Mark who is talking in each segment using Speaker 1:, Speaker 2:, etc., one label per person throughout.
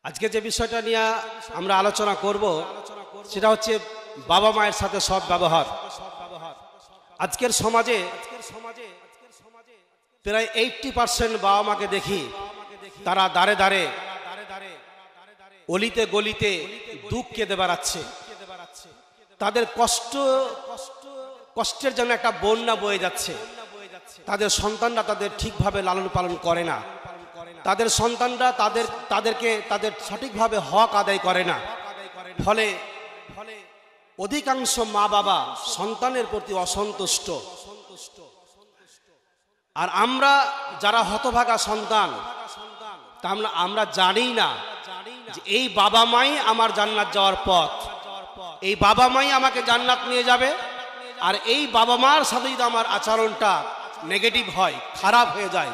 Speaker 1: আজকে যে বিষয়টা নিয়ে আমরা আলোচনা করব সেটা হচ্ছে বাবা মায়ের সাথে সৎ ব্যবহার। আজকের সমাজে প্রায় 80% বাবা মাকে দেখি তারা দাঁড়ে দাঁড়ে অলিতে গলিতে দুঃখ কেঁদে বেড়াচ্ছে। তাদের কষ্টের জন্য একটা বন্যা বয়ে যাচ্ছে। তাদের সন্তানরা তাদের ঠিকভাবে লালন পালন করে না। তাদের সন্তানরা তাদের সঠিকভাবে হক আদায় করে না। ফলে অধিকাংশ মা বাবা সন্তানের প্রতি অসন্তুষ্ট। আর আমরা যারা হতভাগা সন্তান আমরা জানি না যে এই বাবা মাই আমার জান্নাত যাওয়ার পথ, এই বাবা মাই আমাকে জান্নাত নিয়ে যাবে। আর এই বাবা মার সাথে যদি আমার আচরণটা নেগেটিভ হয়, খারাপ হয়ে যায়,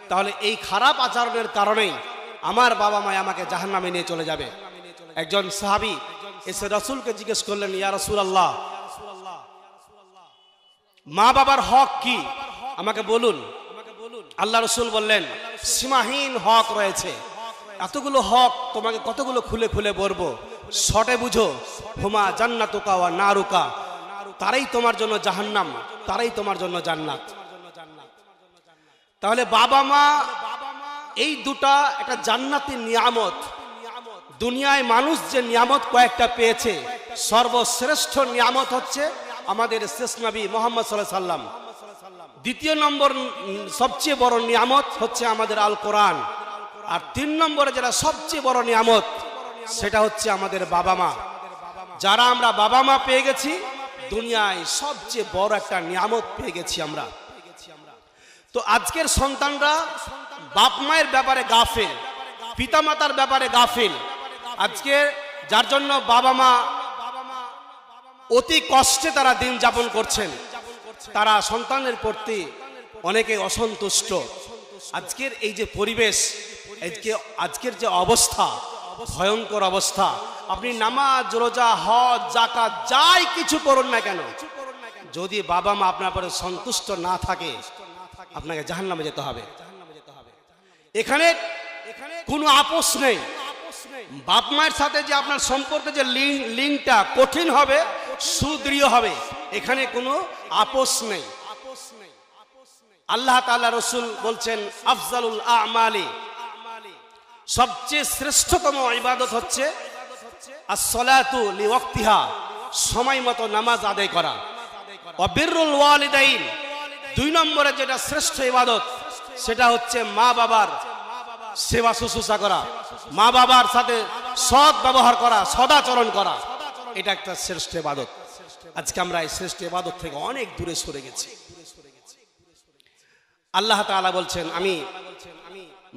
Speaker 1: তাহলে এই খারাপ আচরণের কারণেই আমার বাবা মা আমাকে জাহান্নামে নিয়ে চলে যাবে। একজন সাহাবী এসে রাসূলকে জিজ্ঞেস করলেন, ইয়া রাসূলুল্লাহ, মা বাবার হক কি আমাকে বলুন। আল্লাহ রাসূল বললেন, সীমাহীন হক রয়েছে। এতগুলো হক তোমাকে কতগুলো খুলে খুলে বলবো, শর্টে বুঝো। হুমা জান্নাতুকা ওয়া নারুকা, তারাই তোমার জন্য জাহান্নাম, তারাই তোমার জন্য জান্নাত। তাহলে বাবা মা এই দুটা একটা জান্নাতি নিয়ামত। দুনিয়ায় মানুষ যে নিয়ামত কয়েকটা পেয়েছে, সর্বশ্রেষ্ঠ নিয়ামত হচ্ছে আমাদের শেষ নবী মুহাম্মদ সাল্লাল্লাহু আলাইহি সাল্লাম। দ্বিতীয় নম্বর সবচেয়ে বড় নিয়ামত হচ্ছে আমাদের আল কোরআন। আর 3 নম্বরে যেটা সবচেয়ে বড় নিয়ামত সেটা হচ্ছে আমাদের বাবা মা। যারা আমরা বাবা মা পেয়ে গেছি, দুনিয়ায় সবচেয়ে বড় একটা নিয়ামত পেয়ে গেছি আমরা। তো আজকের সন্তানরা বাপ মায়ের ব্যাপারে গাফিল, পিতামাতার ব্যাপারে গাফিল। আজকে যার জন্য বাবা মা অতি কষ্টে তারা দিন যাপন করছেন, তারা সন্তানের প্রতি অনেকে অসন্তুষ্ট। আজকের এই যে পরিবেশ, আজকের যে অবস্থা, ভয়ঙ্কর অবস্থা। আপনি নামাজ, রোজা, হজ, যাকাত যাই কিছু করুন না কেন, যদি বাবা মা আপনার উপরে সন্তুষ্ট না থাকে, আপনাকে জাহান্নামে যেতে হবে। এখানে কোনো আপোষ নেই। বাপ মায়ের সাথে যে আপনার সম্পর্কে যে লিঙ্কটা কঠিন হবে, সুদৃঢ় হবে, এখানে কোনো আপোষ নেই। আল্লাহ তাআলা রাসূল বলছেন, আফজালুল আ'মালি, সবচেয়ে শ্রেষ্ঠতম ইবাদত হচ্ছে as-সালাতু লিওয়াক্তিহা, সময় মতো নামাজ আদায় করা। ওয়া বিররুল ওয়ালিদাইন, 2 নম্বরে যেটা শ্রেষ্ঠ ইবাদত সেটা হচ্ছে মা বাবার সেবা শুশ্রূষা করা, মা বাবার সাথে সৎ ব্যবহার করা, সদাচরণ করা। এটা একটা শ্রেষ্ঠ ইবাদত। আজকে আমরা এই শ্রেষ্ঠ ইবাদত থেকে অনেক দূরে সরে গেছি। আল্লাহ তাআলা বলছেন, আমি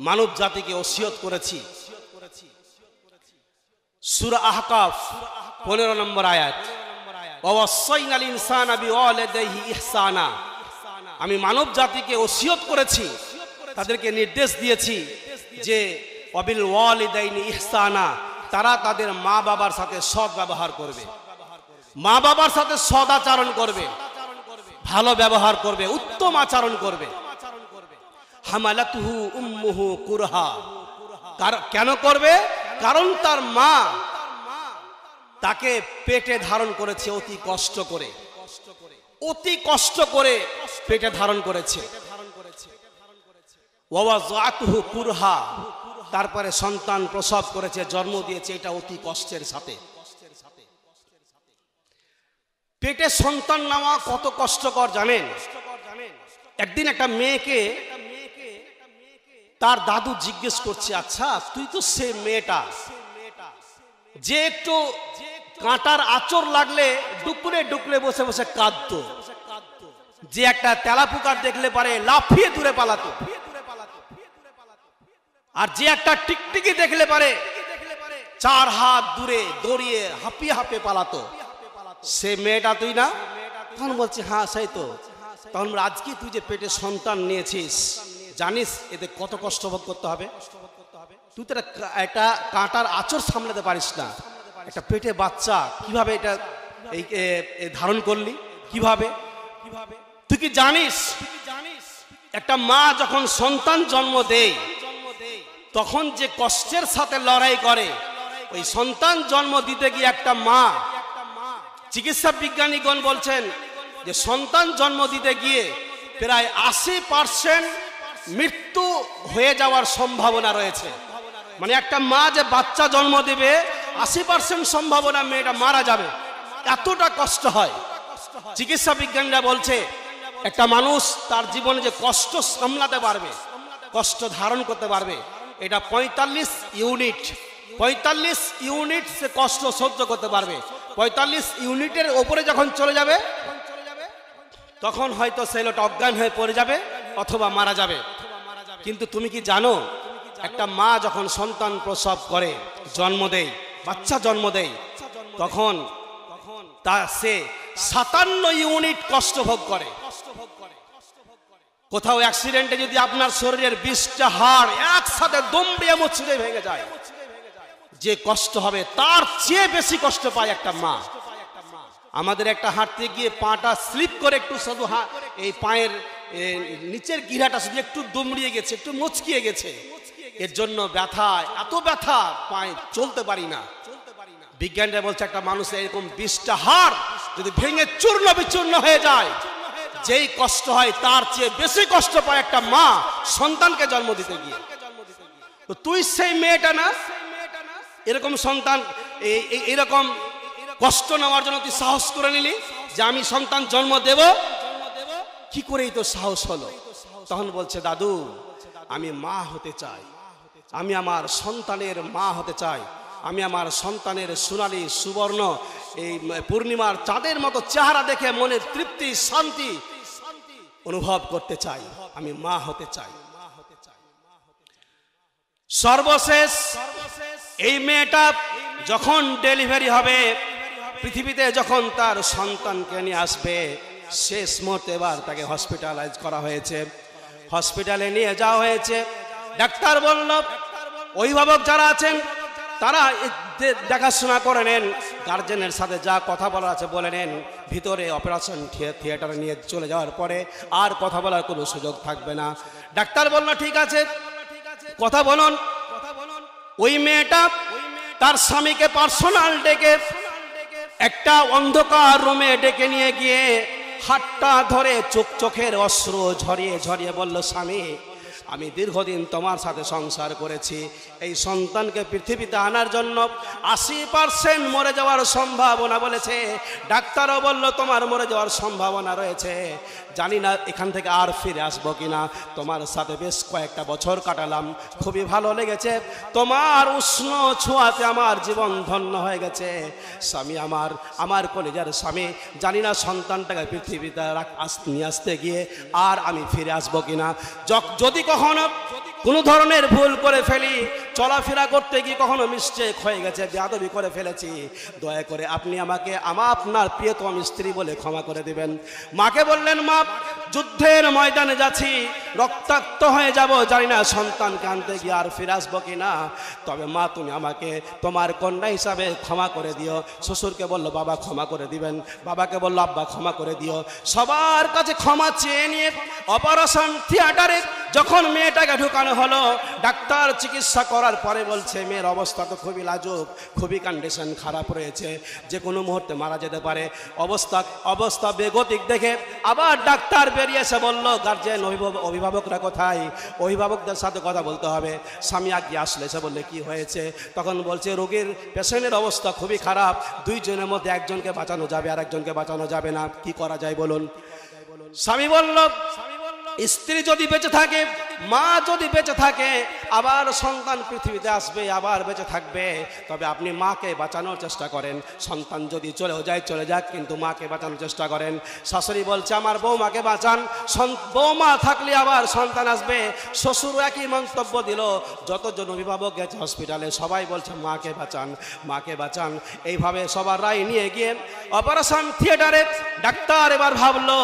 Speaker 1: মানব জাতিকে ওসিয়ত করেছি। সূরা আহকাফ 15 নম্বর আয়াত, ওয়া ওয়াসাইনাল ইনসানা বিওয়ালিদাইহি ইহসানা। আমি মানব জাতিকে ওসিয়ত করেছি, তাদেরকে নির্দেশ দিয়েছি যে ওয়াবিল ওয়ালিদাইনি ইহসানা, তারা তাদের মা বাবার সাথে সৎ ব্যবহার করবে, মা বাবার সাথে সৎ আচরণ করবে, ভালো ব্যবহার করবে, উত্তম আচরণ করবে। হামালাতুহু উম্মুহু কুরহা, কেন করবে? কারণ তার মা তাকে পেটে ধারণ করেছে অতি কষ্ট করে, অতি কষ্ট করে পেটে ধারণ করেছে। ওয়াওয়াযাতুহু কুরহা, তারপরে সন্তান প্রসব করেছে, জন্ম দিয়েছে, এটা অতি কষ্টের সাথে। পেটে সন্তান নেওয়া কত কষ্টকর জানেন? একদিন একটা মেয়েকে তার দাদু জিজ্ঞেস করছে, আচ্ছা তুই তো সে মেয়েটা যে একটু কাঁটার আঁচড় লাগলে ডুকরে ডুকরে বসে বসে কাঁদতো, যে একটা তেলাপোকা দেখলে পারে লাফিয়ে দূরে পালাতো, আর যে একটা টিকটিকি দেখলে পারে 4 হাত দূরে দৌড়িয়ে হাঁপিয়ে হাঁপিয়ে পালাতো, সে মেয়েটা তুই না? তখন বলছে, হ্যাঁ সেই তো। তখন আজকে তুই যে পেটে সন্তান নিয়েছিস, জানিস এতে কত কষ্ট ভোগ করতে হবে? তুই তো একটা কাঁটার আঁচড় সামলাতে পারিস না, একটা পেটে বাচ্চা কিভাবে এটা ধারণ করলি, কিভাবে? তুই কি জানিস একটা মা যখন সন্তান জন্ম দেয় তখন যে কষ্টের সাথে লড়াই করে, ওই সন্তান জন্ম দিতে গিয়ে একটা মা, চিকিৎসা বিজ্ঞানীগণ বলছেন যে সন্তান জন্ম দিতে গিয়ে প্রায় 80% মৃত্যু হয়ে যাওয়ার সম্ভাবনা রয়েছে। মানে একটা মা যে বাচ্চা জন্ম দেবে 80% সম্ভাবনা মেয়েটা মারা যাবে, এতটা কষ্ট হয়। চিকিৎসা বিজ্ঞানীরা বলছে একটা মানুষ তার জীবনে যে কষ্ট সামলাতে পারবে, কষ্ট ধারণ করতে পারবে, এটা 45 ইউনিট সে কষ্ট সহ্য করতে পারবে। 45 ইউনিটের ওপরে যখন চলে যাবে তখন হয়তো সেই লোকটা অজ্ঞান হয়ে পড়ে যাবে অথবা মারা যাবে। কিন্তু তুমি কি জানো, একটা মা যখন সন্তান প্রসব করে, জন্ম দেয়, বাচ্চা জন্ম দেয়, তখন তা সে 57 ইউনিট কষ্ট ভোগ করে। কোথাও অ্যাক্সিডেন্টে যদি আপনার শরীরের 20টা হাড় একসাথে দুমড়ে মুচড়ে ভেঙে যায়, যে কষ্ট হবে তার চেয়ে বেশি কষ্ট পায় একটা মা। আমাদের একটা হাঁটতে গিয়ে পাটা স্লিপ করে একটু শুধু এই পায়ের নিচের গিরাটা শুধু একটু দুমড়িয়ে গেছে, একটু মুচকিয়ে গেছে, এর জন্য ব্যথা, এত ব্যথা, পায়ে চলতে পারি না। বিজ্ঞানীরা বলছে একটা মানুষের এরকম 20টা হাড় যদি ভেঙে চূর্ণ বিচূর্ণ হয়ে যায়, যেই কষ্ট হয় তার চেয়ে বেশি কষ্ট পায় একটা মা সন্তানকে জন্ম দিতে গিয়ে। তো তুই সেই মেয়েটা না, এরকম সন্তান এরকম কষ্ট নেওয়ার জন্য তুই সাহস করে নিলি যে আমি সন্তান জন্ম দেব, কি করেই তো সাহস হলো? তখন বলছে দাদু আমি মা হতে চাই, আমি আমার সন্তানের মা হতে চাই, আমি আমার সন্তানের সোনালী সুবর্ণ এই পূর্ণিমার চাঁদের মতো চেহারা দেখে মনে তৃপ্তি শান্তি অনুভব করতে চাই, আমি মা হতে চাই। সর্বশেষ এই মেয়েটা যখন ডেলিভারি হবে, পৃথিবীতে যখন তার সন্তানকে নিয়ে আসবে, শেষ মুহূর্তে এবার তাকে হসপিটালাইজ করা হয়েছে, হসপিটালে নিয়ে যাওয়া হয়েছে। ডাক্তার বলল অভিভাবক যারা আছেন তারা দেখাশোনা করে নেন, গার্জেনের সাথে যা কথা বলার আছে বলে নেন, ভিতরে অপারেশন থিয়েটারে নিয়ে চলে যাওয়ার পরে আর কথা বলার কোনো সুযোগ থাকবে না। ডাক্তার বলল ঠিক আছে, কথা বলুন। ওই মেয়েটা তার স্বামীকে পার্সোনাল ডেকে একটা অন্ধকার রুমে ডেকে নিয়ে গিয়ে হাতটা ধরে চোখের অশ্রু ঝরিয়ে ঝরিয়ে বলল, স্বামী আমি দীর্ঘদিন তোমার সাথে সংসার করেছি, এই সন্তানকে পৃথিবীতে আনার জন্য 80% মরে যাওয়ার সম্ভাবনা বলেছে, ডাক্তারও বলল তোমার মরে যাওয়ার সম্ভাবনা রয়েছে, জানি না এখান থেকে আর ফিরে আসবো কিনা, তোমার সাথে বেশ কয়েকটা বছর কাটালাম, খুবই ভালো লেগেছে, তোমার উষ্ণ ছোঁয়াতে আমার জীবন ধন্য হয়ে গেছে, স্বামী আমার কলেজার স্বামী, জানি না সন্তানটাকে পৃথিবীতে নিয়ে আসতে গিয়ে আর আমি ফিরে আসবো কিনা, যদি কখনো কোনো ধরনের ভুল করে ফেলি, চলাফেরা করতে গিয়ে কখনো মিস্টেক হয়ে গেছে, বেয়াদবি করে ফেলেছি, দয়া করে আপনি আমাকে আপনার প্রিয়তম স্ত্রী বলে ক্ষমা করে দিবেন। মাকে বললেন, মা যুদ্ধের ময়দানে যাচ্ছি, রক্তাক্ত হয়ে যাব, জানি না সন্তানকে আনতে গিয়ে আর ফিরে আসবো কিনা, তবে মা তুমি আমাকে তোমার কন্যা হিসাবে ক্ষমা করে দিও। শ্বশুরকে বলল বাবা ক্ষমা করে দিবেন, বাবাকে বলল আব্বা ক্ষমা করে দিও। সবার কাছে ক্ষমা চেয়ে নিয়ে অপারেশন থিয়েটারে যখন মেয়েটাকে ঢুকানো হলো, ডাক্তার চিকিৎসা করার পরে বলছে মেয়ের অবস্থা তো খুবই লাজুক, খুবই কন্ডিশন খারাপ রয়েছে, যে কোনো মুহূর্তে মারা যেতে পারে। অবস্থা বেগতিক দেখে আবার ডাক্তার বেরিয়ে এসে বলল, গার্জেন অভিভাবকরা কোথায়, অভিভাবকদের সাথে কথা বলতে হবে। স্বামী আগে আসলে এসে বললে কি হয়েছে, তখন বলছে রোগীর পেশেন্টের অবস্থা খুবই খারাপ, দুইজনের মধ্যে একজনকে বাঁচানো যাবে আর একজনকে বাঁচানো যাবে না, কি করা যায় বলুন। স্বামী বলল স্ত্রী যদি বেঁচে থাকে, মা যদি বেঁচে থাকে, আবার সন্তান পৃথিবীতে আসবে, আবার বেঁচে থাকবে, তবে আপনি মাকে বাঁচানোর চেষ্টা করেন, সন্তান যদি চলেও যায় চলে যাক, কিন্তু মাকে বাঁচানোর চেষ্টা করেন। শাশুড়ি বলছে আমার বৌমাকে বাঁচান, বৌমা থাকলে আবার সন্তান আসবে। শ্বশুর একই মন্তব্য দিল। যতজন অভিভাবক গেছে হসপিটালে সবাই বলছে মাকে বাঁচান, মাকে বাঁচান। এইভাবে সবার রায় নিয়ে গিয়ে অপারেশন থিয়েটারে ডাক্তার এবার ভাবলো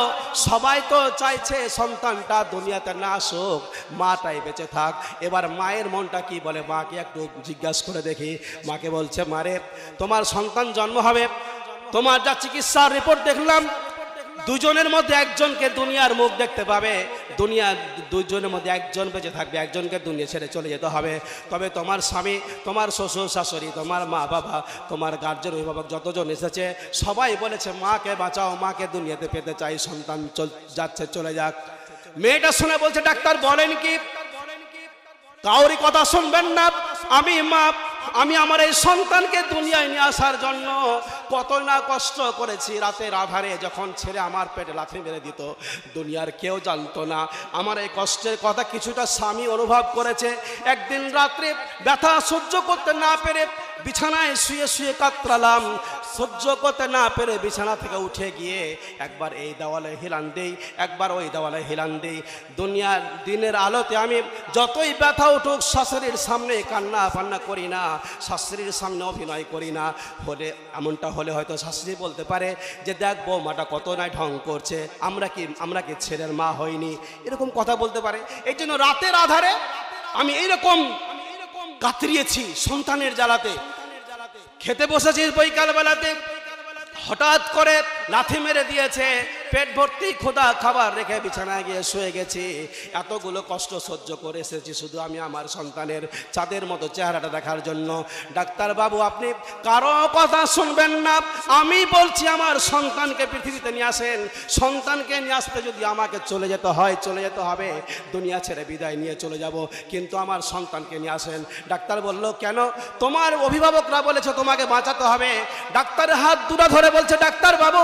Speaker 1: সবাই তো চাইছে সন্তান দুনিয়াতে না আসুক, মাটাই বেঁচে থাক। এবার মায়ের মনটা কি বলে মাকে একটু জিজ্ঞাসা করে দেখি। মাকে বলছে মারে তোমার সন্তান জন্ম হবে, তোমার যা চিকিৎসার রিপোর্ট দেখলাম দুজনের মধ্যে একজনকে দুনিয়ার মুখ দেখতে পাবে, দুজনের মধ্যে একজন বেঁচে থাকবে, একজনকে দুনিয়া ছেড়ে চলে যেতে হবে। তবে তোমার স্বামী, তোমার শ্বশুর শাশুড়ি, তোমার মা বাবা, তোমার গার্জেন অভিভাবক যতজন এসেছে সবাই বলেছে মাকে বাঁচাও, মাকে দুনিয়াতে পেতে চাই, সন্তান যাচ্ছে চলে যাক। মেয়েটা শুনে বলছে ডাক্তার বলেন কি? কাউরি কথা শুনবেন না, আমি আমার এই সন্তানকে দুনিয়ায় নিয়ে আসার জন্য কত না কষ্ট করেছি। রাতের আধারে যখন ছেলে আমার পেটে লাথি মেরে দিত, দুনিয়ার কেউ জানতো না। আমার এই কষ্টের কথা কিছুটা স্বামী অনুভব করেছে। একদিন রাত্রে ব্যথা সহ্য করতে না পেরে বিছানায় শুয়ে শুয়ে কাতরালাম। সহ্য করতে না পেরে বিছানা থেকে উঠে গিয়ে একবার এই দেওয়ালে হিলান দেই, একবার ওই দেওয়ালে হিলান দেই। দুনিয়ার দিনের আলোতে আমি যতই ব্যথা উঠুক শাশুড়ির সামনে কান্না পান্না করি না, শাশুড়ির সামনে অভিনয় করি না। এমনটা হলে হয়তো শাশুড়ি বলতে পারে যে দেখ বৌমাটা কত নাই ঢং করছে, আমরা কি ছেলের মা হইনি, এরকম কথা বলতে পারে। এই জন্য রাতের আধারে আমি এইরকম কাতরিয়েছি সন্তানের জ্বালাতে। খেতে বসেছি বৈকাল বেলাতে, হঠাৎ করে লাথি মেরে দিয়েছে, পেট ভর্তি ক্ষুধা, খাবার রেখে বিছানায় গিয়ে শুয়ে গেছি। এতগুলো কষ্ট সহ্য করে এসেছি শুধু আমি আমার সন্তানের চাঁদের মতো চেহারাটা দেখার জন্য। ডাক্তার বাবু আপনি কারো কথা শুনবেন না, আমি বলছি আমার সন্তানকে পৃথিবীতে নিয়ে আসেন। সন্তানকে নিয়ে আসতে যদি আমাকে চলে যেতে হয় চলে যেতে হবে, দুনিয়া ছেড়ে বিদায় নিয়ে চলে যাব, কিন্তু আমার সন্তানকে নিয়ে আসেন। ডাক্তার বলল কেন? তোমার অভিভাবকরা বলেছে তোমাকে বাঁচাতে হবে। ডাক্তারের হাত দুটো ধরে বলছে ডাক্তার বাবু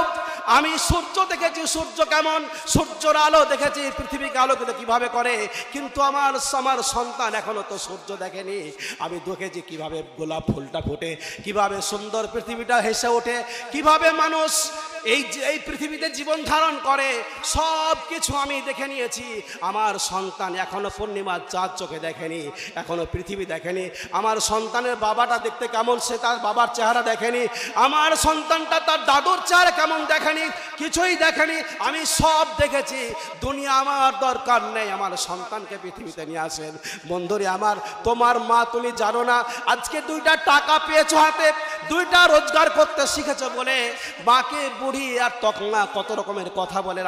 Speaker 1: আমি সূর্য দেখেছি, সূর্য কেমন, সূর্যের আলো দেখেছি, পৃথিবীকে আলোকিত কিভাবে করে, কিন্তু আমার সন্তান এখনো তো সূর্য দেখেনি। আমি দেখেছি কিভাবে গোলাপ ফুলটা ফোটে, কিভাবে সুন্দর পৃথিবীটা হেসে ওঠে, কিভাবে মানুষ এই পৃথিবীতে জীবন ধারণ করে, সব কিছু আমি দেখে নিয়েছি। আমার সন্তান এখনো পূর্ণিমার চাঁদ চোখে দেখেনি, এখনো পৃথিবী দেখেনি। আমার সন্তানের বাবাটা দেখতে কেমন সে তার বাবার চেহারা দেখেনি, আমার সন্তানটা তার দাদুর চেহারা কেমন দেখেনি, কিছুই দেখেনি। আমি সব দেখেছি। দুনিয়া আমার দরকার নেই, আমার সন্তানকে পৃথিবীতে নিয়ে আসেন। বন্ধুরে আমার, তোমার মা তুমি জানো না আজকে 2টা টাকা পেয়েছো হাতে, 2টা রোজগার করতে শিখেছো বলে মাকে বুড়ি আর তকনা কত রকমের কথা বলে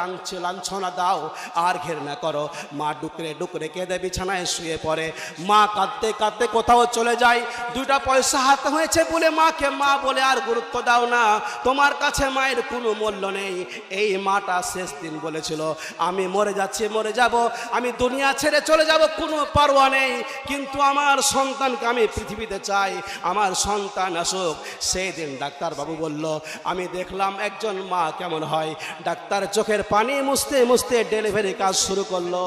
Speaker 1: লাঞ্ছনা দাও আর ঘেন্না করো। মা ডুকরে ডুকরে কেঁদে বিছানায় শুয়ে পড়ে, মা কাঁদতে কাঁদতে কোথাও চলে যায়। 2টা পয়সা হাতে হয়েছে বলে মাকে মা বলে আর গুরুত্ব দাও না, তোমার কাছে মায়ের কোনো মূল্য নেই। এই মাটা শেষ দিন বলেছিল আমি মরে যাচ্ছি, মরে যাব, আমি দুনিয়া ছেড়ে চলে যাব, কোনো পরোয়া নেই, কিন্তু আমার সন্তানকে আমি পৃথিবীতে চাই, আমার সন্তান আসুক। সেই দিন ডাক্তারবাবু বলল আমি দেখলাম একজন মা কেমন হয়। ডাক্তার চোখের পানি মুছতে মুছতে ডেলিভারি কাজ শুরু করলো।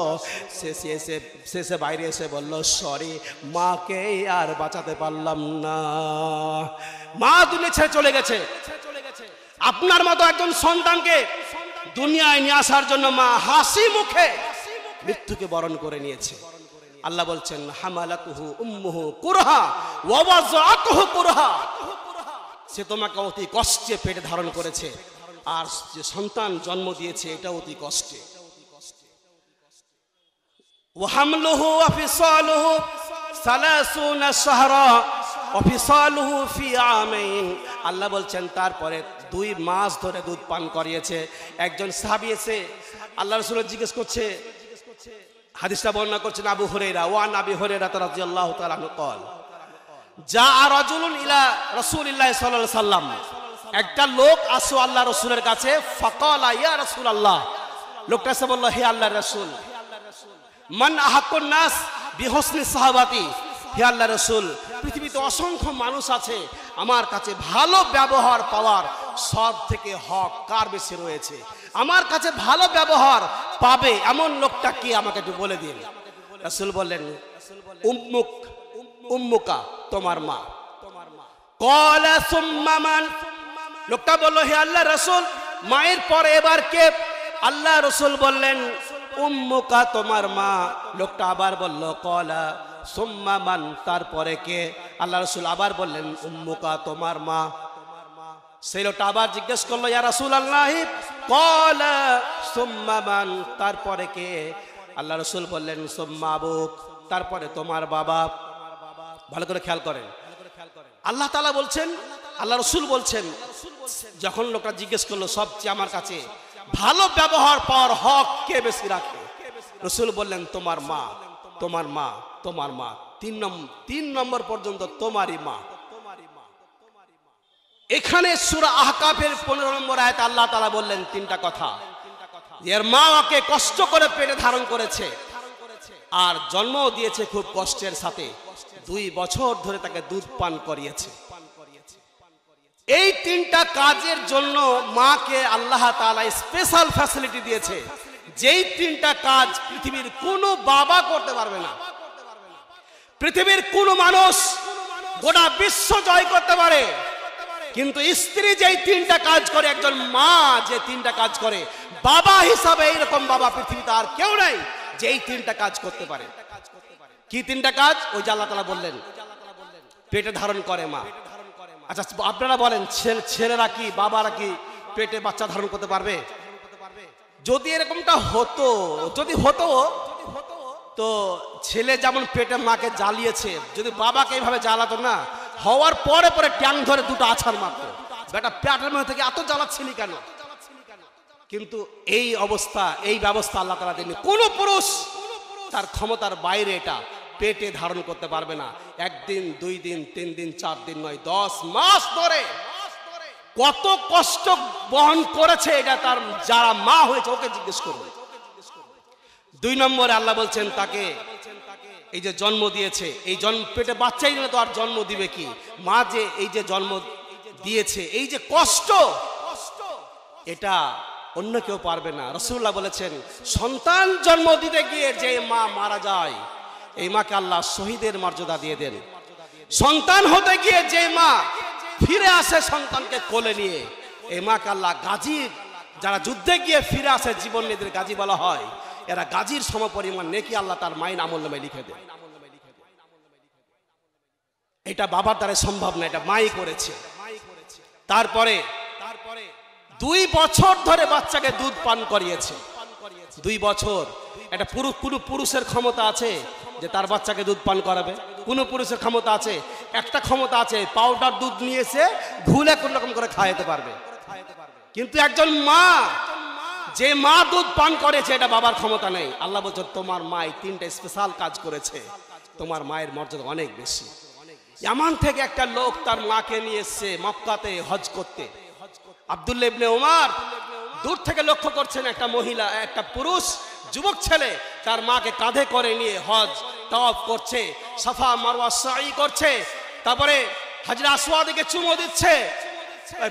Speaker 1: শেষে বাইরে এসে বলল সরি, মাকে আর বাঁচাতে পারলাম না, মা দুনিয়া ছেড়ে চলে গেছে। আপনার মতো একজন সন্তানকে দুনিয়ায় নিয়ে আসার জন্য মা হাসি মুখে মৃত্যুকে বরণ করে নিয়েছে। আল্লাহ বলছেন হামালাতুহু উম্মুহু কুরহা ওয়া ওয়াযাতুহু কুরহা, সে তোমাকে অতি কষ্টে পেটে ধারণ করেছে, আর যে সন্তান জন্ম দিয়েছে এটা অতি কষ্টে। ওয়া হামলুহু ওয়া ফিসালুহু 30 শাহরা ওয়া ফিসালুহু ফি আমাইন। আল্লাহ বলছেন তারপরে 2 মাস ধরে দুধ পান করিয়েছে। একজন সাহাবী এসে আল্লাহ রাসূল জিজ্ঞেস করছে, হাদিসটা বর্ণনা করছেন আবু হুরায়রা, ওয়ান আবি হুরায়রা রাদিয়াল্লাহু তাআলা আনহু قال যা রাজুলুন ইলা রাসূলিল্লাহি সাল্লাল্লাহু আলাইহি সাল্লাম, একটা লোক আসো আল্লাহ রাসূলের কাছে, ফাকালা ইয়া রাসূলুল্লাহ, লোকটা এসে বলল হে আল্লাহর রাসূল, মান আহাক্কুন নাস বিহুসনি সাহাবাতি, হে আল্লাহর রাসূল পৃথিবীতে অসংখ্য মানুষ আছে, আমার কাছে ভালো ব্যবহার পাওয়ার সব থেকে হক কার বেশি রয়েছে, আমার কাছে ভালো ব্যবহার পাবে এমন লোকটা কি আমাকে একটু বলে দিন। রাসূল বললেন উম্মুকা, তোমার মা। ক্বালা সুম্মা মান, লোকটা বলল হে আল্লাহর রাসূল মায়ের পরে এবার কে? আল্লাহ রাসূল বললেন উম্মুকা, তোমার মা। লোকটা আবার বলল ক্বালা সুম্মা মান, তারপরে কে? আল্লাহ রাসূল আবার বললেন উম্মুকা, তোমার মা। সেই লোকটা আবার জিজ্ঞেস করলো ইয়া রাসূলুল্লাহ ক্বালা সুম্মা মান, তারপরে কে? আল্লাহ রাসূল বললেন সুম্মা আবুক, তারপরে তোমার বাবা। ভালো করে খেয়াল করেন, আল্লাহ তাআলা বলছেন, আল্লাহ রাসূল বলছেন, যখন লোকটা জিজ্ঞেস করলো সবচেয়ে আমার কাছে ভালো ব্যবহার পাওয়ার হক কে বেশি রাখে? রাসূল বললেন তোমার মা, তোমার মা, তোমার মা, 3 নম্বর পর্যন্ত তোমারই মা। এখানে সূরা আহকাফের 15 নম্বর আয়াতে আল্লাহ তাআলা বললেন 3টা কথা। এর মা ওকে কষ্ট করে পেটে ধারণ করেছে আর জন্ম দিয়েছে খুব কষ্টের সাথে, 2 বছর ধরে তাকে দুধ পান করিয়েছে। এই 3টা কাজের জন্য মাকে আল্লাহ তাআলা স্পেশাল ফ্যাসিলিটি দিয়েছে, যেই 3টা কাজ পৃথিবীর কোনো বাবা করতে পারবে না। পৃথিবীর কোনো মানুষ গোটা বিশ্ব জয় করতে পারে, কিন্তু স্ত্রী যেই 3টা কাজ করে, একজন মা যে 3টা কাজ করে, বাবা হিসাবে এইরকম বাবা পৃথিবীতে আর কেউ নাই যে এই 3টা কাজ করতে পারে। কি 3টা কাজ? ওই যে আল্লাহ তাআলা বললেন পেটে ধারণ করে মা। আচ্ছা আপনারা বলেন ছেলেরা কি, বাবারা কি পেটে বাচ্চা ধারণ করতে পারবে? যদি এরকমটা হতো, যদি হতো তো ছেলে যেমন পেটে মাকে জ্বালিয়েছে, যদি বাবাকে এইভাবে জ্বালাতো না, হওয়ার পরে পরে ট্যাং ধরে 2টা আছাড় মারতো, বেটা পেটের মধ্যে থেকে এত জ্বালাচ্ছিলি কেন? কিন্তু এই অবস্থা, এই ব্যবস্থা আল্লাহ তাআলা দেননি। কোন পুরুষ তার ক্ষমতার বাইরে এটা পেটে ধারণ করতে পারবে না। 1 দিন 2 দিন 3 দিন 4 দিন নয়, 10 মাস ধরে কত কষ্ট বহন করেছে এটা তার যারা মা হয়েছে ওকে জিজ্ঞেস করুন। 2 নম্বরে আল্লাহ বলছেন তাকে এই যে জন্ম দিয়েছে, এই জন্ম পেটে বাচ্চাই না তো আর জন্ম দিবে কি? মা যে এই যে জন্ম দিয়েছে, এই যে কষ্ট, এটা অন্য কেউ পারবে না। রাসূলুল্লাহ বলেছেন সন্তান জন্ম দিতে গিয়ে যে মা মারা যায়, এই মাকে আল্লাহ শহীদের মর্যাদা দিয়ে দেন। সন্তান হতে গিয়ে যে মা ফিরে আসে সন্তানকে কোলে নিয়ে, এই মাকে আল্লাহ গাজী, যারা যুদ্ধে গিয়ে ফিরে আসে জীবন নিয়ে গাজী বলা হয়, এরা গাজীর সমপরিমাণ নেকি আল্লাহ তার মায়ের আমলনামায় লিখে দেন। এটা বাবার দ্বারা সম্ভব না, এটা মাই করেছে। তারপরে 2 বছর ধরে বাচ্চাকে দুধ পান করিয়েছে। 2 বছর। এটা কোনো পুরুষের ক্ষমতা আছে যে তার বাচ্চাকে দুধ পান করাবে? কোন পুরুষের ক্ষমতা আছে? একটা ক্ষমতা আছে, পাউডার দুধ নিয়ে এসে ঘুলে কোন রকম করে খাওয়াতে পারবে। কিন্তু একজন মা, যে মা দুধ পান করেছে, এটা বাবার ক্ষমতা নেই। আল্লাহ বলছে তোমার মা 3টা স্পেশাল কাজ করেছে, তোমার মায়ের মর্যাদা অনেক বেশি। ইয়ামান থেকে একটা লোক তার মাকে নিয়ে এসেছে মক্কাতে হজ করতে। আব্দুল্লাহ ইবনে উমর দূর থেকে লক্ষ্য করছেন একটা মহিলা, একটা পুরুষ যুবক ছেলে তার মাকে কাঁধে করে নিয়ে হজ তাওয়াফ করছে, সাফা মারওয়া সাই করছে, তারপরে হাজরা আসওয়াদকে চুমো দিচ্ছে,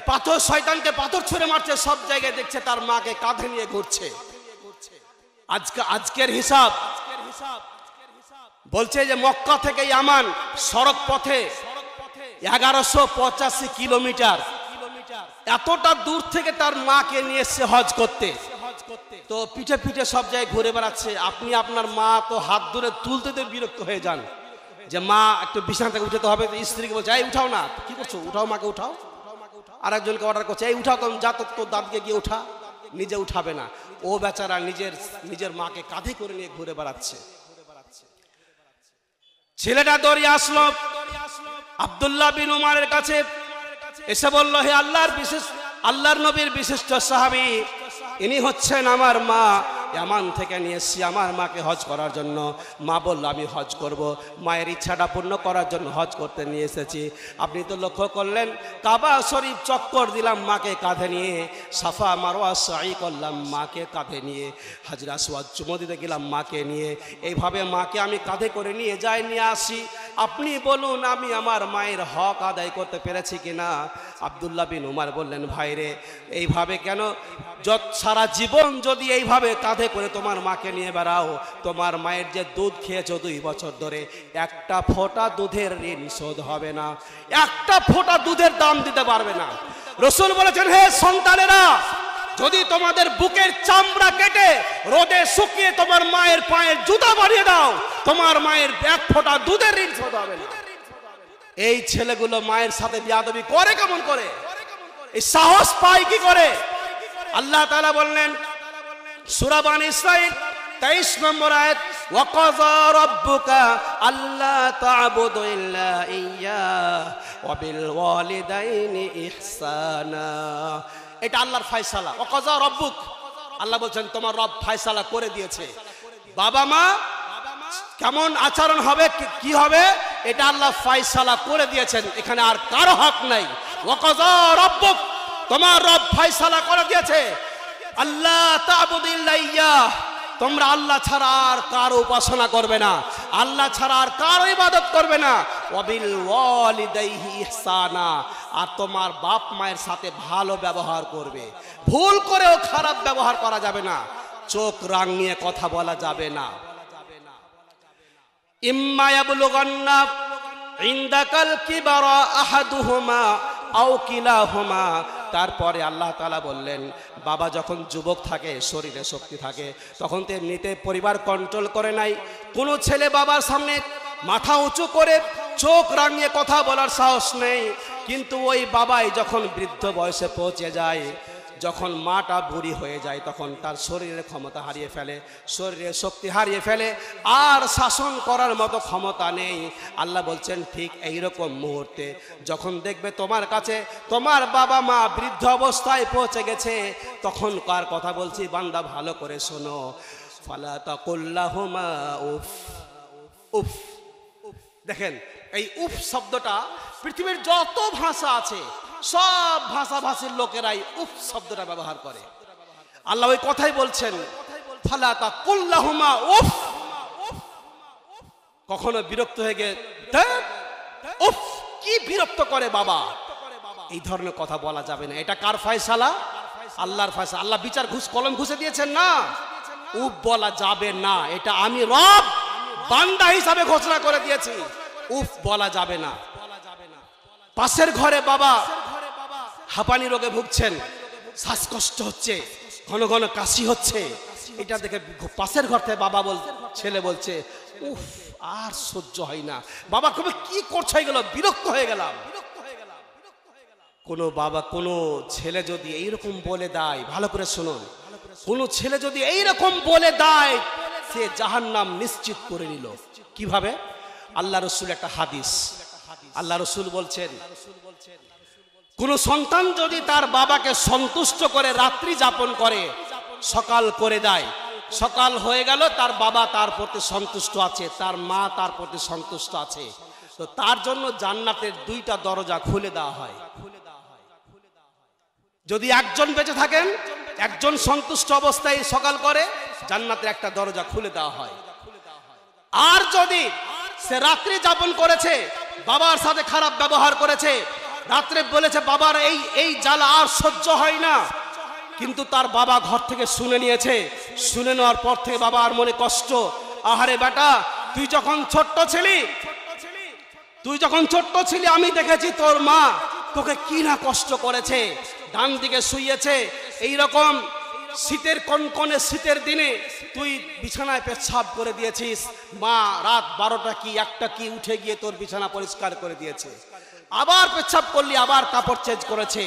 Speaker 1: পাথর শয়তানকে পাথর ছুঁড়ে মারছে, সব জায়গায় দেখছে তার মাকে কাঁধে নিয়ে ঘুরছে। আজকের হিসাব বলছে যে মক্কা থেকে ইয়ামান সড়ক পথে 1185 কিলোমিটার, এতটা দূর থেকে তার মাকে নিয়ে এসে হজ করতে, তো পিঠে পিঠে সব জায়গায় ঘুরে বেড়াচ্ছে। আপনি আপনার মা তো হাত ধরে তুলতে বিরক্ত হয়ে যান যে মা একটু বিছানা থেকে উঠাতে হবে, স্ত্রীকে বলছে এই উঠাও না, কি করছো, উঠাও মাকে উঠাও। আর একজনকে অর্ডার করছে এই উঠাও, যা তোর দাদিকে গিয়ে উঠা, নিজে উঠাবে না। ও বেচারা নিজের মাকে কাঁধে করে নিয়ে ঘুরে বেড়াচ্ছে। ছেলেটা দৌড়িয়ে আসলো আব্দুল্লাহ বিন উমরের কাছে, এসে বলল হে আল্লাহর নবীর বিশিষ্ট সাহাবী, ইনি হচ্ছেন আমার মা, ইয়ামান থেকে নিয়ে এসেছি আমার মাকে হজ করার জন্য। মা বলল আমি হজ করব, মায়ের ইচ্ছাটা পূর্ণ করার জন্য হজ করতে নিয়ে এসেছি। আপনি তো লক্ষ্য করলেন কাবা শরীফ চক্কর দিলাম মাকে কাঁধে নিয়ে, সাফা মারওয়া সাই করলাম মাকে কাঁধে নিয়ে, হাজরা আসওয়াদ চুমো দিতে গেলাম মাকে নিয়ে, এইভাবে মাকে আমি কাঁধে করে নিয়ে যাই, নিয়ে আসি। আপনি বলুন আমি আমার মায়ের হক আদায় করতে পেরেছি কিনা? আব্দুল্লাহ বিন উমর বললেন ভাইরে এইভাবে কেন, সারা জীবন যদি এইভাবে কাঁধে করে তোমার মাকে নিয়ে বেড়াও, তোমার মায়ের যে দুধ খেয়েছো 2 বছর ধরে, একটা ফোঁটা দুধের ঋণ শোধ হবে না, একটা ফোঁটা দুধের দাম দিতে পারবে না। রাসূল বলেছেন হে সন্তানেরা, যদি তোমাদের বুকের চামড়া কেটে রোদে শুকিয়ে তোমার মায়ের পায়ের জুতা বানিয়ে দাও, তোমার মায়ের 1 ফোঁটা দুধের ঋণ শোধ হবে না। এই ছেলেগুলো মায়ের সাথে বিয়াদবি করে কেমন করে? এই সাহস পায় কি করে? আল্লাহ তাআলা বললেন সূরা বনী ইসরাঈল 23 নম্বর আয়াত, ওয়াকাযা রাব্বুকা আল্লা তা'বুদু ইল্লা ইয়্যাহু ওয়া বিল ওয়ালিদাইনি ইহসানা। এটা আল্লাহর ফয়সালা। ওয়াকাযা রাব্বুক, আল্লাহ বলছেন তোমার রব ফয়সালা করে দিয়েছে। বাবা মা কেমন আচরণ হবে, কি হবে, এটা আল্লাহ ফয়সালা করে দিয়েছেন, এখানে আর কারো হক নাই। ওয়াকাযা রাব্বুক, তোমার রব ফয়সালা করে দিয়েছে, আল্লাহ তা'বুদু ইল্লা ইয়্যাহ, তোমরা আল্লাহ ছাড়া আর কারো উপাসনা করবে না, আল্লাহ ছাড়া আর কারো ইবাদত করবে না। ওয়াবিল ওয়ালিদাইহি ইহসানা, আর তোমার বাপ মায়ের সাথে ভালো ব্যবহার করবে, ভুল করেও খারাপ ব্যবহার করা যাবে না, চোখ রাঙিয়ে কথা বলা যাবে না। ইম্মা ইয়াবলুগান্না ইনদাকাল কিবারা আহাদুহুমা আও কিলাহুমা, তারপরে আল্লাহ তাআলা বললেন বাবা যখন যুবক থাকে, শরীরে শক্তি থাকে, তখন তো এমনিতে পরিবার কন্ট্রোল করে নাই, কোনো ছেলে বাবার সামনে মাথা উঁচু করে চোখ রাঙিয়ে কথা বলার সাহস নেই। কিন্তু ওই বাবাই যখন বৃদ্ধ বয়সে পৌঁছে যায়, যখন মাটা বুড়ি হয়ে যায়, তখন তার শরীরের ক্ষমতা হারিয়ে ফেলে, শরীরের শক্তি হারিয়ে ফেলে, আর শাসন করার মতো ক্ষমতা নেই। আল্লাহ বলছেন ঠিক এইরকম মুহূর্তে যখন দেখবে তোমার কাছে তোমার বাবা মা বৃদ্ধ অবস্থায় পৌঁছে গেছে, তখন কার কথা বলছি বান্দা ভালো করে শোনো। ফালা তাকুল লাহুমা উফ। উফ, দেখেন এই উফ শব্দটা পৃথিবীর যত ভাষা আছে সব ভাষাভাষীর লোকেরাই উফ শব্দটা ব্যবহার করে। আল্লাহ ওই কথাই বলছেন ফালা তাকুল লাহুমা উফ। কখনো বিরক্ত হয়ে গিয়ে উফ, কি বিরক্ত করে বাবা, এই ধরনের কথা বলা যাবে না। এটা কার ফয়সালা? আল্লাহর ফয়সালা। আল্লাহ বিচার কলম ঘুষে দিয়েছেন না, উফ বলা যাবে না, এটা আমি রব বান্দা হিসাবে ঘোষণা করে দিয়েছি, উফ বলা যাবে না। পাশের ঘরে বাবা হাঁপানি রোগে ভুগছেন, শ্বাসকষ্ট হচ্ছে, ঘন ঘন কাশি হচ্ছে, এটা দেখে পাশের ঘর থেকে বাবা ছেলে বলছে উফ আর সহ্য হয় না, বাবা কবে কি করছে এগুলো, বিরক্ত হয়ে গেলাম। কোনো বাবা কোনো ছেলে যদি এইরকম বলে দেয়, ভালো করে শুনুন, কোনো ছেলে যদি এইরকম বলে দেয় সে জাহান্নাম নিশ্চিত করে নিল। কিভাবে? আল্লাহ রসুল একটা হাদিস, আল্লাহ রসুল বলছেন কোন সন্তান যদি তার বাবাকে সন্তুষ্ট করে রাত্রি যাপন করে, সকাল করে দেয়, সকাল হয়ে গেল, তার বাবা তার প্রতি সন্তুষ্ট আছে, তার মা তার প্রতি সন্তুষ্ট আছে, তো তার জন্য জান্নাতের দুইটা দরজা খুলে দেওয়া হয়। যদি একজন বেঁচে থাকেন, একজন সন্তুষ্ট অবস্থায় সকাল করে, জান্নাতের একটা দরজা খুলে দেওয়া হয়। আর যদি সে রাত্রি যাপন করেছে, বাবার সাথে খারাপ ব্যবহার করেছে, রাত্রে বলেছে বাবার এই জ্বালা আর সহ্য হয় না, কিন্তু তার বাবা ঘর থেকে শুনে নিয়েছে, শুনে নেওয়ার পর থেকে বাবার মনে কষ্ট, আহারে বেটা তুই যখন ছোট্ট ছিলি আমি দেখেছি তোর মা তোকে কি না কষ্ট করেছে, ডান দিকে শুইয়েছে, এইরকম শীতের কনকনে শীতের দিনে তুই বিছানায় পেচ্ছাপ করে দিয়েছিস, মা রাত 12টা কি 1টা কি উঠে গিয়ে তোর বিছানা পরিষ্কার করে দিয়েছে, আবার পেচ্ছাপ করলি, আবার কাপড় চেঞ্জ করেছে,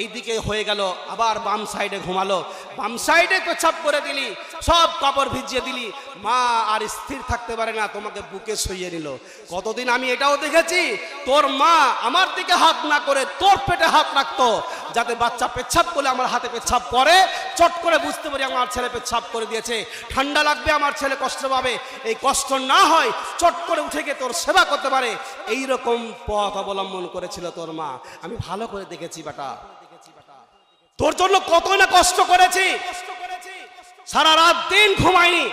Speaker 1: এইদিকে হয়ে গেল, আবার বাম সাইডে ঘুমালো, বাম সাইডে পেচ্ছাপ করে দিলি, সব কাপড় ভিজিয়ে দিলি, মা আর স্থির থাকতে পারে না, তোমাকে বুকে শুইয়ে নিল। কতদিন আমি এটাও দেখেছি তোর মা আমার দিকে হাত না করে তোর পেটে হাত রাখতো, যাতে বাচ্চা পেচ্ছাপ করলে আমার হাতে পেচ্ছাপ করে, চট করে বুঝতে পারি আমার ছেলে পেচ্ছাপ করে দিয়েছে, ঠান্ডা লাগবে, আমার ছেলে কষ্ট পাবে, এই কষ্ট না হয় চট করে উঠে গিয়ে তোর সেবা করতে পারে, এইরকম পথ অবলম্বন করেছিল তোর মা। আমি ভালো করে দেখেছি বেটা, তোর জন্য কত না কষ্ট করেছি, সারা রাত দিন ঘুমাইনি,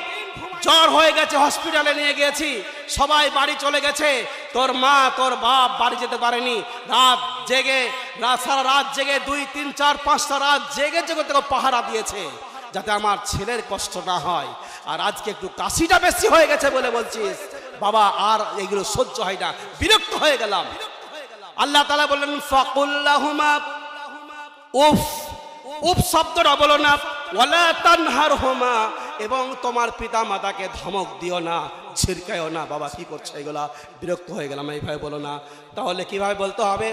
Speaker 1: জ্বর হয়ে গেছে, হসপিটালে নিয়ে গিয়েছি, সবাই বাড়ি চলে গেছে, তোর মা তোর বাপ বাড়ি যেতে পারেনি, সারা রাত জেগে 2, 3, 4, 5টা রাত জেগে তোকে পাহারা দিয়েছে যাতে আমার ছেলের কষ্ট না হয়। আর আজকে একটু কাশিটা বেশি হয়ে গেছে বলে বলছিস বাবা আর এগুলো সহ্য হয় না, বিরক্ত হয়ে গেলাম। আল্লাহ তাআলা বললেন ফাকুল লাহুমা উফ, উফ শব্দটা বলো না, ওয়ালা তানহারহুমা, এবং তোমার পিতা মাতাকে ধমক দিও না, ঝিরকায়ও না, বাবা কি করছে এগুলা, বিরক্ত হয়ে গেলাম, এইভাবে বলো না। তাহলে কিভাবে বলতে হবে?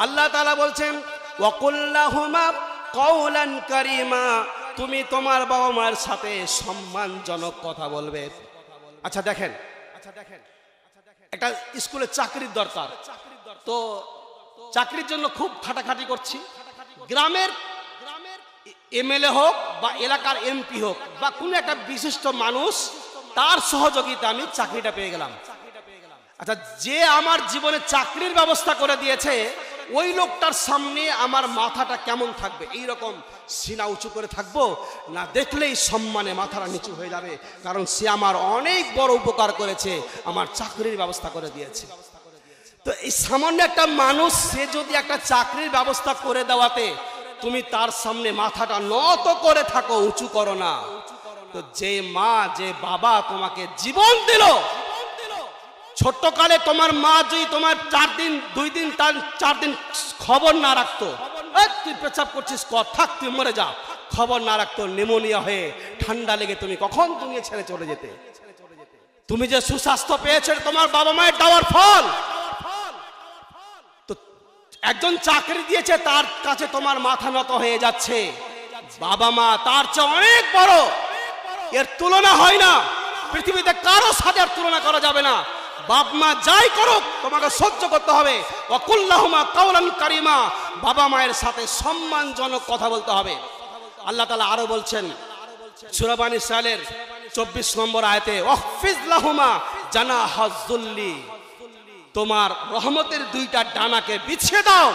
Speaker 1: আল্লাহ তাআলা বলছেন ওয়াকুল লাহুমা কওলান কারীমা, তুমি তোমার বাবা মায়ের সাথে সম্মানজনক কথা বলবে। আচ্ছা দেখেন, একটা স্কুলে চাকরির দরকার, তো চাকরির জন্য খুব খাটাখাটি করছি, গ্রামের এমএলএ হোক বা এলাকার এমপি হোক বা কোনো একটা বিশিষ্ট মানুষ, তার সহযোগিতা আমি চাকরিটা পেয়ে গেলাম। আচ্ছা, যে আমার জীবনে চাকরির ব্যবস্থা করে দিয়েছে ওই লোকটার সামনে আমার মাথাটা কেমন থাকবে? এই রকম সিনা উঁচু করে থাকবো, না দেখলেই সম্মানে মাথাটা নিচু হয়ে যাবে? কারণ সে আমার অনেক বড় উপকার করেছে, আমার চাকরির ব্যবস্থা করে দিয়েছে। তো এই সামান্য একটা মানুষ, সে যদি একটা চাকরির ব্যবস্থা করে দেওয়াতে তুমি তার সামনে মাথাটা নত করে থাকো, উঁচু করো না, তো যে মা যে বাবা তোমাকে জীবন দিল, ছোট্টকালে তোমার মা যদি তোমার 4 দিন 2 দিন 4 দিন খবর না রাখতো, তুই পেচাব করছিস থাক তুই মরে যা, খবর না রাখতো, নিউমোনিয়া হয়ে ঠান্ডা লেগে তুমি কখন দুনিয়া ছেড়ে চলে যেতে। তুমি যে সুস্বাস্থ্য পেয়েছো তোমার বাবা মায়ের দেওয়ার ফল। তো একজন চাকরি দিয়েছে, তার কাছে তোমার মাথা নত হয়ে যাচ্ছে। বাবা মা তার চেয়ে অনেক বড়, এর তুলনা হয় না, পৃথিবীতে কারো সাথে আর তুলনা করা যাবে না। বাপ মা যাই করুক তোমাকে সহ্য করতে হবে। ওয়াকুল্লাহুমা কাওলান কারীমা, বাবা মায়ের সাথে সম্মানজনক কথা বলতে হবে। আল্লাহ তাআলা আরো বলছেন সূরা বানী ইসরাঈলের 24 নম্বর আয়াতে, ওয়াহফিজ লাহুমা জানাহা যুল্লি, তোমার রহমতের 2টা ডানাকে বিছিয়ে দাও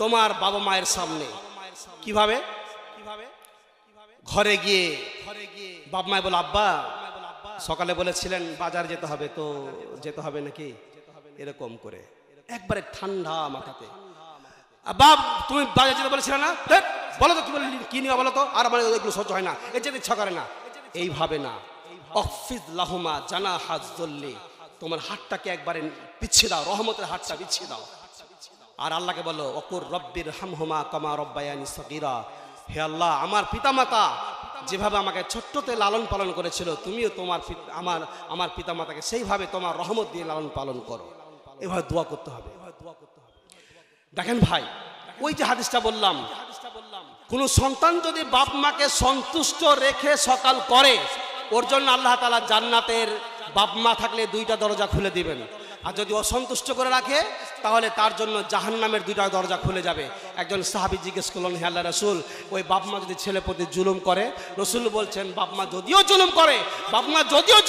Speaker 1: তোমার বাবা মায়ের সামনে। কিভাবে? ঘরে গিয়ে বাবা মায় বলে, আব্বা সকালে বলেছিলেন বাজার যেতে হবে, তো যেতে হবে নাকি? এরকম করে একবারে ঠান্ডা মাথাতে, বাপ তুমি বাজার যেতে বলেছিলে না, বলো তো কি বলি, কি নিবা বলো তো, আর আমার এগুলো সহ্য হয় না, এ যেতে ইচ্ছা করে না। এইভাবে না, ওয়াহফিজ লাহুমা জানাহা যুল্লি, তোমার হাতটাকে একবারে পিছিয়ে দাও, রহমতের হাতটা পিছিয়ে দাও। আর আল্লাহকে বলো, ওকুর রব্বির হামহুমা কামা রব্বায়ানি সগীরা, হে আল্লাহ আমার পিতামাতা যেভাবে আমাকে ছোট্টতে লালন পালন করেছিল, তুমিও তোমার আমার পিতামাতাকে সেইভাবে তোমার রহমত দিয়ে লালন পালন করো। এভাবে দোয়া করতে হবে। দেখেন ভাই, ওই যে হাদিসটা বললাম, কোন সন্তান যদি বাপ মাকে সন্তুষ্ট রেখে সকাল করে, ওর জন্য আল্লাহ তাআলা জান্নাতের বাপ মা থাকলে 2টা দরজা খুলে দিবেন। আর যদি অসন্তুষ্ট করে রাখে তাহলে তার জন্য জাহান্নামের 2টা দরজা খুলে যাবে। একজন সাহাবী জিজ্ঞেস করলেন, হে আল্লাহর রাসূল, ওই বাপ মা যদি ছেলে প্রতি জুলুম করে? রাসূল বলছেন, বাপ মা যদিও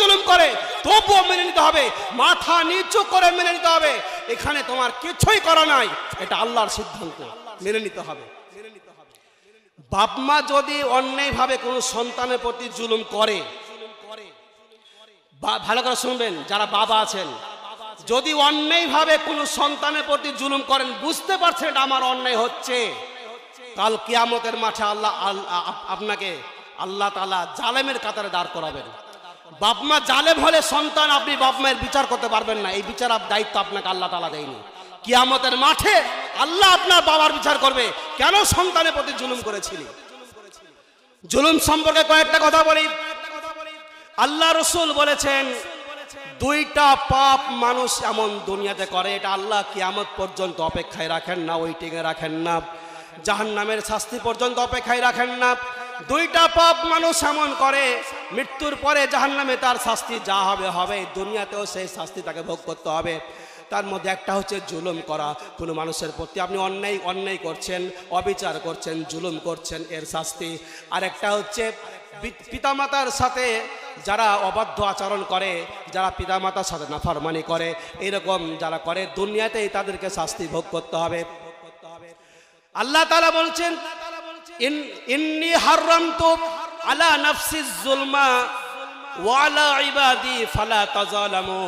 Speaker 1: জুলুম করে তবুও মেনে নিতে হবে, মাথা নিচু করে মেনে নিতে হবে। এখানে তোমার কিছুই করা নাই, এটা আল্লাহর সিদ্ধান্ত, মেনে নিতে হবে। বাপ মা যদি অন্যায়ভাবে কোনো সন্তানের প্রতি জুলুম করে, ভালো করে শুনবেন যারা বাবা আছেন, যদি অন্যায়ভাবে কোনো সন্তানের প্রতি জুলুম করেন, বুঝতে পারছেন এটা আমার অন্যায় হচ্ছে, কাল কিয়ামতের মাঠে আপনাকে আল্লাহ তাআলা জালেমের কাতারে দাঁড় করাবেন। বাপ মা জালেম হলে সন্তান আপনি বাপ মায়ের বিচার করতে পারবেন না, এই বিচার দায়িত্ব আপনাকে আল্লাহ তাআলা দেয়নি। কিয়ামতের মাঠে আল্লাহ আপনার বাবার বিচার করবে, কেন সন্তানের প্রতি জুলুম করেছিলি। জুলুম সম্পর্কে কয়েকটা কথা বলি। আল্লাহ রাসূল বলেছেন, 2টা পাপ মানুষ এমন দুনিয়াতে করে, এটা আল্লাহ কিয়ামত পর্যন্ত অপেক্ষায় রাখেন না, ওয়েটিংয়ে রাখেন না, জাহান্নামের শাস্তি পর্যন্ত অপেক্ষায় রাখেন না। 2টা পাপ মানুষ এমন করে, মৃত্যুর পরে জাহান্নামে তার শাস্তি যা হবে হবে, দুনিয়াতেও সেই শাস্তি তাকে ভোগ করতে হবে। তার মধ্যে একটা হচ্ছে জুলুম করা, কোনো মানুষের প্রতি আপনি অন্যায় করছেন, অবিচার করছেন, জুলুম করছেন, এর শাস্তি। আর একটা হচ্ছে পিতামাতার সাথে যারা অবাধ্য আচরণ করে, যারা পিতামাতার সাথে নাফরমানি করে, এরকম যারা করে দুনিয়াতেই তাদেরকে শাস্তি ভোগ করতে হবে। আল্লাহ তাআলা বলছেন, ইন্নী হারামতু আলা নাফসিজ যুলমা ওয়া আলা ইবাদি ফালা তাযালামু।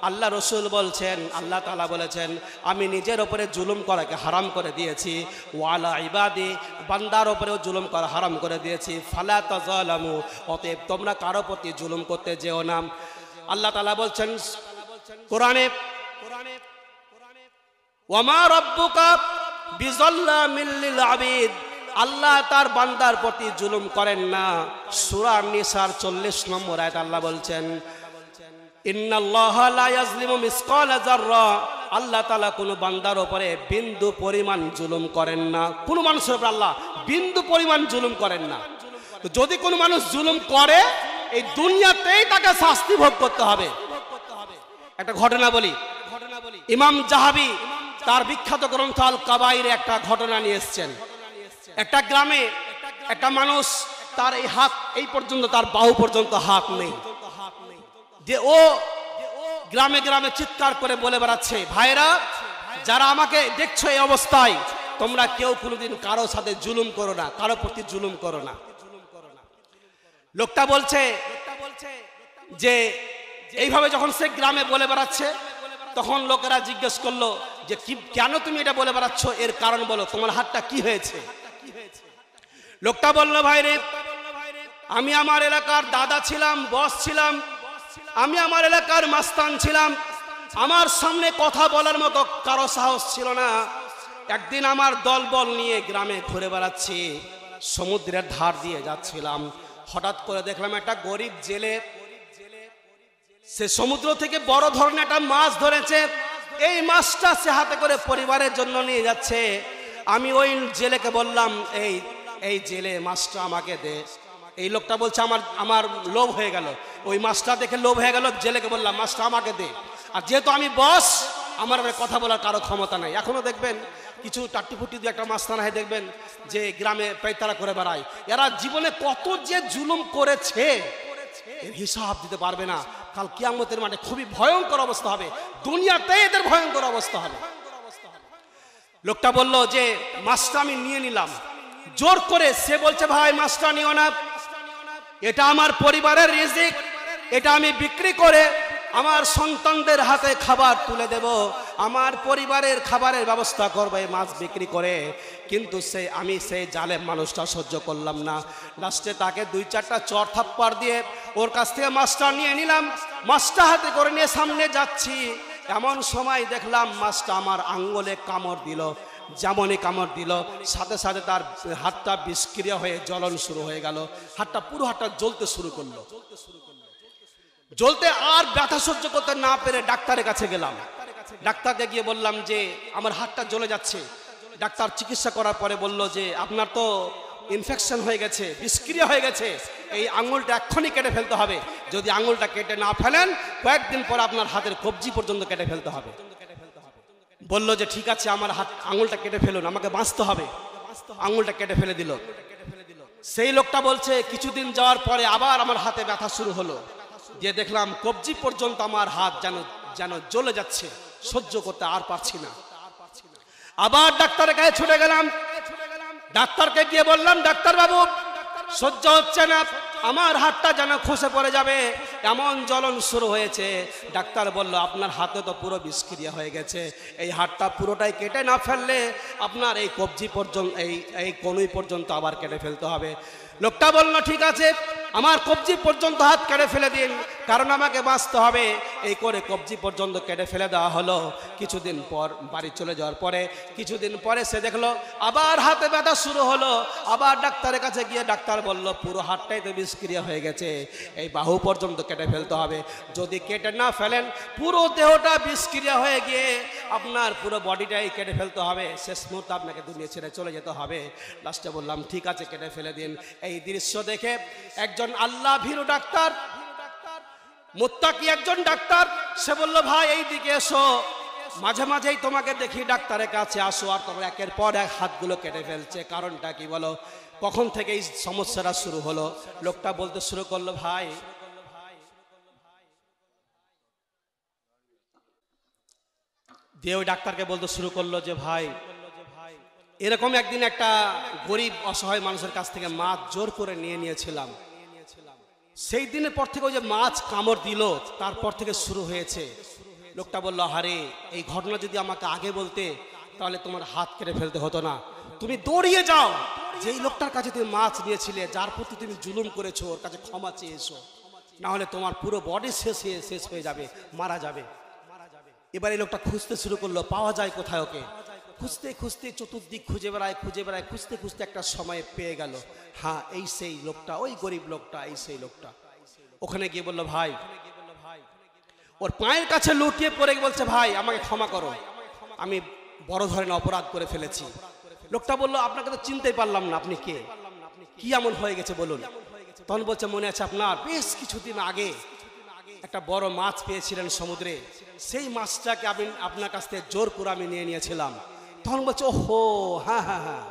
Speaker 1: আল্লাহ রাসূল বলছেন, আল্লাহ তাআলা বলেছেন, আমি নিজের উপরে জুলুম করাকে হারাম করে দিয়েছি, ওয়ালা ইবাদি, বান্দার উপরেও জুলুম করা হারাম করে দিয়েছি, ফালা তাযালামু, অতএব তোমরা কারো প্রতি জুলুম করতে যেও না। আল্লাহ তাআলা বলছেন কোরআনে, ওয়ামা রাব্বুকা বিযাল্লামিল লিল আবিদ, আল্লাহ তার বান্দার প্রতি জুলুম করেন না। সূরা নিসার 40 নম্বর আয়াত আল্লাহ বলছেন, ইন্নাল্লাহা লা ইয়াজলিমু মিসকালা যাররা, আল্লাহ তাআলা কোন বান্দার উপরে বিন্দু পরিমাণ জুলুম করেন না। কোন মানুষের উপর আল্লাহ বিন্দু পরিমাণ জুলুম করেন না। যদি কোনো মানুষ জুলুম করে, এই দুনিয়াতেই তাকে শাস্তি ভোগ করতে হবে। একটা ঘটনা বলি। ইমাম জাহাবি তার বিখ্যাত গ্রন্থ আল কাবাইরে একটা ঘটনা নিয়ে এসেছেন। একটা গ্রামে একটা মানুষ তার এই হাত এই পর্যন্ত, তার বাহু পর্যন্ত হাত নেই, যে ও গ্রামে গ্রামে চিৎকার করে বলে বেড়াচ্ছে, ভাইরা যারা আমাকে দেখছো এই অবস্থায়, তোমরা কেউ কোনোদিন কারো সাথে জুলুম করো না, কারো প্রতি জুলুম করো না। লোকটা বলছে যে এইভাবে যখন সে গ্রামে বলে বেড়াচ্ছে, তখন লোকেরা জিজ্ঞেস করলো যে কেন তুমি এটা বলে বেড়াচ্ছ, এর কারণ বলো, তোমার হাতটা কি হয়েছে? লোকটা বলল, ভাই রে, আমি আমার এলাকার দাদা ছিলাম, বস ছিলাম, আমি আমার এলাকার মাস্তান ছিলাম, আমার সামনে কথা বলার মতো কারো সাহস ছিল না। একদিন আমার দলবল নিয়ে গ্রামে ঘুরে বেড়াচ্ছি, সমুদ্রের ধার দিয়ে যাচ্ছিলাম, হঠাৎ করে দেখলাম একটা গরিব জেলে, সে সমুদ্র থেকে বড় ধরনের একটা মাছ ধরেছে, এই মাছটা সে হাতে করে পরিবারের জন্য নিয়ে যাচ্ছে। আমি ওই জেলেকে বললাম, এই জেলে মাছটা আমাকে দে। এই লোকটা বলছে আমার লোভ হয়ে গেল, ওই মাছটা দেখে লোভ হয়ে গেল, জেলেকে বললাম মাছটা আমাকে দে। আর যেহেতু আমি বস, আমার কথা বলার কারো ক্ষমতা নাই। এখনো দেখবেন কিছু টাট্টিফুটি দিয়ে একটা মাস্তান হয়, দেখবেন যে গ্রামে পাইতারা করে বেড়ায়, এরা জীবনে কত যে জুলুম করেছে এর হিসাব দিতে পারবে না। কাল কিয়ামতের মাঠে খুবই ভয়ঙ্কর অবস্থা হবে, দুনিয়াতে এদের ভয়ঙ্কর অবস্থা হবে। লোকটা বলল যে মাছটা আমি নিয়ে নিলাম, জোর করে। সে বলছে, ভাই মাছটা নিও না, এটা আমার পরিবারের রিজিক, এটা আমি বিক্রি করে আমার সন্তানদের হাতে খাবার তুলে দেব, আমার পরিবারের খাবারের ব্যবস্থা করবো এই মাছ বিক্রি করে। কিন্তু আমি সেই জালেম মানুষটা সহ্য করলাম না, লাস্টে তাকে 2-4টা চর থাপ্পড় দিয়ে ওর কাছ থেকে মাছটা নিয়ে নিলাম। মাছটা হাতে করে নিয়ে সামনে যাচ্ছি, এমন সময় দেখলাম মাছটা আমার আঙ্গুলে কামড় দিল। যেমনই কামড় দিল, সাথে সাথে তার হাতটা বিষক্রিয়া হয়ে জ্বলন শুরু হয়ে গেল, পুরো হাতটা জ্বলতে শুরু করলো। জ্বলতে আর ব্যথা সহ্য করতে না পেরে ডাক্তারের কাছে গেলাম। ডাক্তারকে গিয়ে বললাম যে আমার হাতটা জ্বলে যাচ্ছে। ডাক্তার চিকিৎসা করার পরে বলল যে আপনার তো ইনফেকশন হয়ে গেছে, বিষক্রিয়া হয়ে গেছে, এই আঙুলটা এক্ষুনি কেটে ফেলতে হবে। যদি আঙুলটা কেটে না ফেলেন, কয়েকদিন পর আপনার হাতের কবজি পর্যন্ত কেটে ফেলতে হবে। বলল যে ঠিক আছে, আমার আঙুলটা কেটে ফেলুন, আমাকে বাঁচতে হবে। আঙুলটা কেটে ফেলে দিল। সেই লোকটা বলছে কিছুদিন যাওয়ার পরে আবার আমার হাতে ব্যথা শুরু হলো, যে দেখলাম কবজি পর্যন্ত আমার হাত যেন জ্বলে যাচ্ছে, সহ্য করতে আর পারছি না। আবার ডাক্তারের কাছে ছুটে গেলাম। ডাক্তারকে গিয়ে বললাম, ডাক্তার বাবু সহ্য হচ্ছে না, আমার হাতটা যেন খসে পড়ে যাবে, এমন জ্বলন শুরু হয়েছে। ডাক্তার বলল, আপনার হাতে তো পুরো বিষক্রিয়া হয়ে গেছে, এই হাতটা পুরোটাই কেটে না ফেললে আপনার এই কবজি পর্যন্ত এই কনুই পর্যন্ত আবার কেটে ফেলতে হবে। লোকটা বলল, ঠিক আছে, আমার কবজি পর্যন্ত হাত কেটে ফেলে দিন, কারণ আমাকে বাঁচতে হবে। এই করে কবজি পর্যন্ত কেটে ফেলে দেওয়া হলো। কিছুদিন পর বাড়ি চলে যাওয়ার পরে কিছুদিন পরে সে দেখলো আবার হাতে ব্যথা শুরু হলো। আবার ডাক্তারের কাছে গিয়ে ডাক্তার বলল, পুরো হাতটাই তো বিষক্রিয়া হয়ে গেছে, এই বাহু পর্যন্ত কেটে ফেলতে হবে। যদি কেটে না ফেলেন, পুরো দেহটা বিষক্রিয়া হয়ে গিয়ে আপনার পুরো বডিটাই কেটে ফেলতে হবে, শেষ মুহূর্তে আপনাকে দুনিয়া ছেড়ে চলে যেতে হবে। লাস্টে বললাম, ঠিক আছে, কেটে ফেলে দিন। এই দৃশ্য দেখে একজন আল্লাহ ভীরু ডাক্তার, মুত্তাকি একজন ডাক্তার, সে বলল, ভাই এই দিকে এসো, মাঝে মাঝেই তোমাকে দেখি ডাক্তারের কাছে আসো, আর তোমরা একের পর এক হাতগুলো কেটে ফেলছে, কারণটা কি বলো? কখন থেকে এই সমস্যাটা শুরু হলো? লোকটা বলতে শুরু করলো, ভাই দিয়ে ওই ডাক্তারকে বলতে শুরু করলো যে ভাই এরকম একদিন একটা গরিব অসহায় মানুষের কাছ থেকে মাছ জোর করে নিয়েছিলাম। সেই দিনের পর থেকে ওই যে মাছ কামড় দিল, তারপর থেকে শুরু হয়েছে। লোকটা বলল, আরে এই ঘটনা যদি আমাকে আগে বলতে, তাহলে তোমার হাত কেটে ফেলতে হতো না। তুমি দৌড়িয়ে যাও, যেই লোকটার কাছে তুমি মাছ নিয়েছিলে, যার প্রতি তুমি জুলুম করেছো, ওর কাছে ক্ষমা চেয়েছো, না হলে তোমার পুরো বডি শেষ হয়ে যাবে, মারা যাবে। এবার এই লোকটা খুঁজতে শুরু করলো, পাওয়া যায় কোথায় ওকে। খুঁজতে খুঁজতে চতুর্দিক খুঁজে বেড়ায়, খুঁজতে খুঁজতে একটা সময় পেয়ে গেল। হ্যাঁ, এই সেই লোকটা, ওই গরিব লোকটা, এই সেই লোকটা। ওখানে গিয়ে বলল, ভাই ওর পায়ের কাছে লুটিয়ে পড়ে বলছে, ভাই আমাকে ক্ষমা করো, আমি বড় ধরনের অপরাধ করে ফেলেছি। লোকটা বলল, আপনাকে তো চিনতেই পারলাম না, আপনি কে, কি এমন হয়ে গেছে বলুন। তখন বলছে, মনে আছে আপনার বেশ কিছুদিন আগে একটা বড় মাছ পেয়েছিলেন সমুদ্রে, সেই মাছটাকে আপনার কাছ থেকে জোর করে আমি নিয়েছিলাম। তখন বলছে, ওহো, হ্যাঁ হ্যাঁ হ্যাঁ,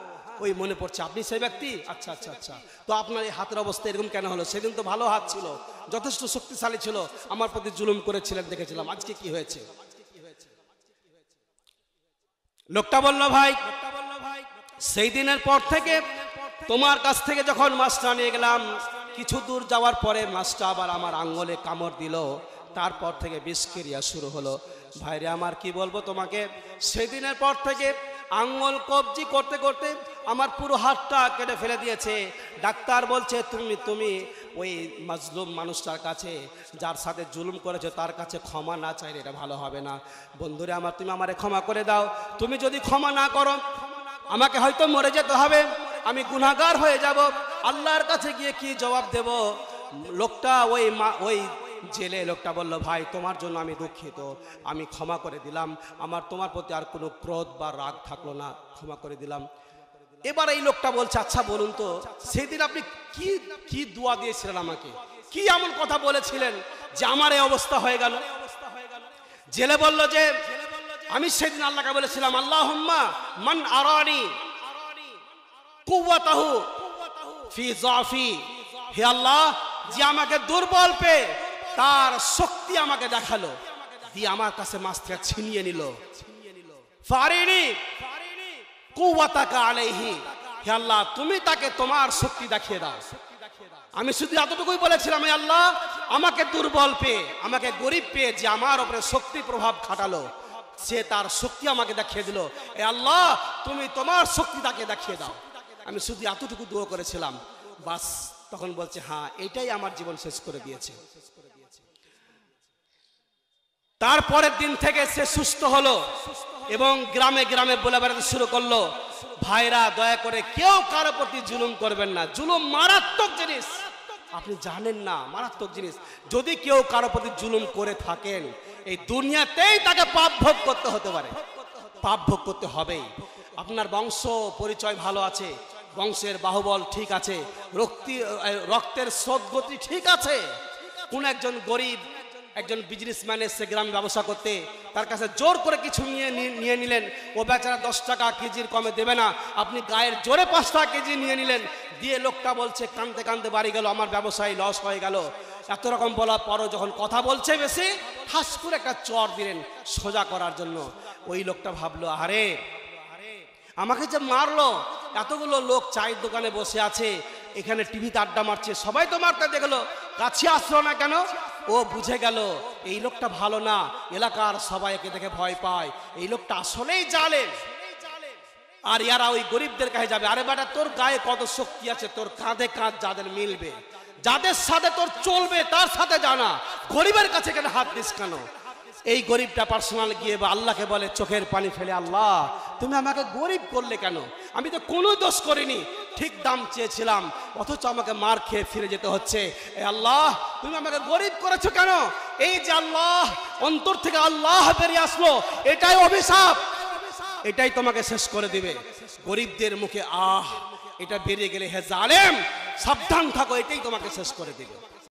Speaker 1: ওই মনে পড়ছে আপনি সেই ব্যক্তি, আচ্ছা আচ্ছা আচ্ছা, তো আপনার এই হাতের অবস্থা এরকম কেন হলো? সেদিন তো ভালো হাত ছিল, যথেষ্ট শক্তিশালী ছিল, আমার প্রতি জুলুম করেছিলেন দেখেছিলাম, আজকে কি হয়েছে? লোকটা বলল, ভাই সেই দিনের পর থেকে তোমার কাছ থেকে যখন মাছটা নিয়ে গেলাম, কিছু দূর যাওয়ার পরে মাছটা আবার আমার আঙ্গুলে কামড় দিল, তারপর থেকে বিষক্রিয়া শুরু হলো। ভাইরে আমার কি বলবো তোমাকে, সেদিনের পর থেকে আঙ্গুল কবজি করতে করতে আমার পুরো হাতটা কেটে ফেলে দিয়েছে। ডাক্তার বলছে তুমি ওই মাজলুম মানুষটার কাছে, যার সাথে জুলুম করেছে, তার কাছে ক্ষমা না চাইলে এটা ভালো হবে না। বন্ধুরে আমার, তুমি আমারে ক্ষমা করে দাও। তুমি যদি ক্ষমা না করো, আমাকে হয়তো মরে যেতে হবে, আমি গুনাহগার হয়ে যাব, আল্লাহর কাছে গিয়ে কি জবাব দেব? লোকটা ওই জেলে লোকটা বলল, ভাই তোমার জন্য আমি দুঃখিত, আমি ক্ষমা করে দিলাম, আমার তোমার প্রতি আর কোনো ক্রোধ বা রাগ থাকলো না, ক্ষমা করে দিলাম। এবার এই লোকটা বলছে, আচ্ছা বলুন তো সেদিন আপনি কি কি দোয়া দিয়েছিলেন আমাকে, কি এমন কথা বলেছিলেন যে আমার এই অবস্থা হয়ে গেল? জেলে বলল যে আমি সেদিন আল্লাহকে বলেছিলাম, আল্লাহুম্মা মান আরানি কুওয়াতাহু ফি যাফি, হে আল্লাহ, যে আমাকে দুর্বল পেয়ে তার শক্তি আমাকে দেখালো, দিয়ে আমার কাছে মাছটা ছিনিয়ে নিল। ফারিনি কুওয়াতাকা আলাইহি, হে আল্লাহ তুমি তাকে তোমার শক্তি দেখিয়ে দাও। আমি শুধু এতটুকুই বলেছিলাম, হে আল্লাহ আমাকে দুর্বল পেয়ে, আমাকে গরিব পেয়ে যে আমার উপরে শক্তি প্রভাব খাটালো, সে তার শক্তি আমাকে দেখিয়ে দিল, এ আল্লাহ তুমি তোমার শক্তি তাকে দেখিয়ে দাও। আমি শুধু এতটুকু দোয়া করেছিলাম, বাস। তখন বলছে, হ্যাঁ এটাই আমার জীবন শেষ করে দিয়েছে। তারপরের দিন থেকে সে সুস্থ হলো এবং গ্রামে গ্রামে বলে বেড়াতে শুরু করলো, ভাইরা দয়া করে কেউ কারো প্রতি জুলুম করবেন না, জুলুম মারাত্মক জিনিস, আপনি জানেন না, মারাত্মক জিনিস। যদি কেউ কারো প্রতি জুলুম করে থাকেন, এই দুনিয়াতেই তাকে পাপ ভোগ করতে হতে পারে, পাপ ভোগ করতে হবেই। আপনার বংশ পরিচয় ভালো আছে, বংশের বাহুবল ঠিক আছে, রক্তের স্রোতগতি ঠিক আছে, কোন একজন গরিব একজন বিজনেসম্যান এসে গ্রামে ব্যবসা করতে, তার কাছে জোর করে কিছু নিয়ে নিলেন, ও বেচারা 10 টাকা কেজির কমে দেবে না, আপনি গায়ের জোরে 5 টাকা কেজি নিয়ে নিলেন, দিয়ে লোকটা বলছে কাঁদতে কাঁদতে বাড়ি গেল, আমার ব্যবসায় লস হয়ে গেল। এত রকম বলার পরও যখন কথা বলছে বেশি, ঠাস করে একটা চর দিলেন সোজা করার জন্য। ওই লোকটা ভাবলো, আরে আমাকে যে মারলো, এতগুলো লোক চায়ের দোকানে বসে আছে, এখানে টিভিতে আড্ডা মারছে, সবাই তো মারতে দেখলো, কাছে আসলো না কেন? ও বুঝে গেল এই লোকটা ভালো না, এলাকার সবাই একে দেখে ভয় পায়, এই লোকটা আসলেই জালেম। আর ইয়ারা ওই গরিবদের কাছে যাবে, আরে বেটা তোর গায়ে কত শক্তি আছে, তোর কাঁধে কাঁধ যাদের মিলবে, যাদের সাথে তোর চলবে তার সাথে জানা, গরিবের কাছে কেন হাত দিস কেন? এই গরিবটা পার্সোনাল গিয়ে বা আল্লাহকে বলে চোখের পানি ফেলে, আল্লাহ তুমি আমাকে গরিব করলে কেন? আমি তো কোনো দোষ করিনি, ঠিক দাম চেয়েছিলাম, অথচ আমাকে মার খেয়ে ফিরে যেতে হচ্ছে। এ আল্লাহ তুমি আমাকে গরিব করেছো কেন? এই যে আল্লাহ অন্তর থেকে আল্লাহ বেরিয়ে আসলো, এটাই অভিশাপ, এটাই তোমাকে শেষ করে দিবে। গরিবদের মুখে এটা বেরিয়ে গেলে, হে জালেম সাবধান থাকো, এটাই তোমাকে শেষ করে দিবে।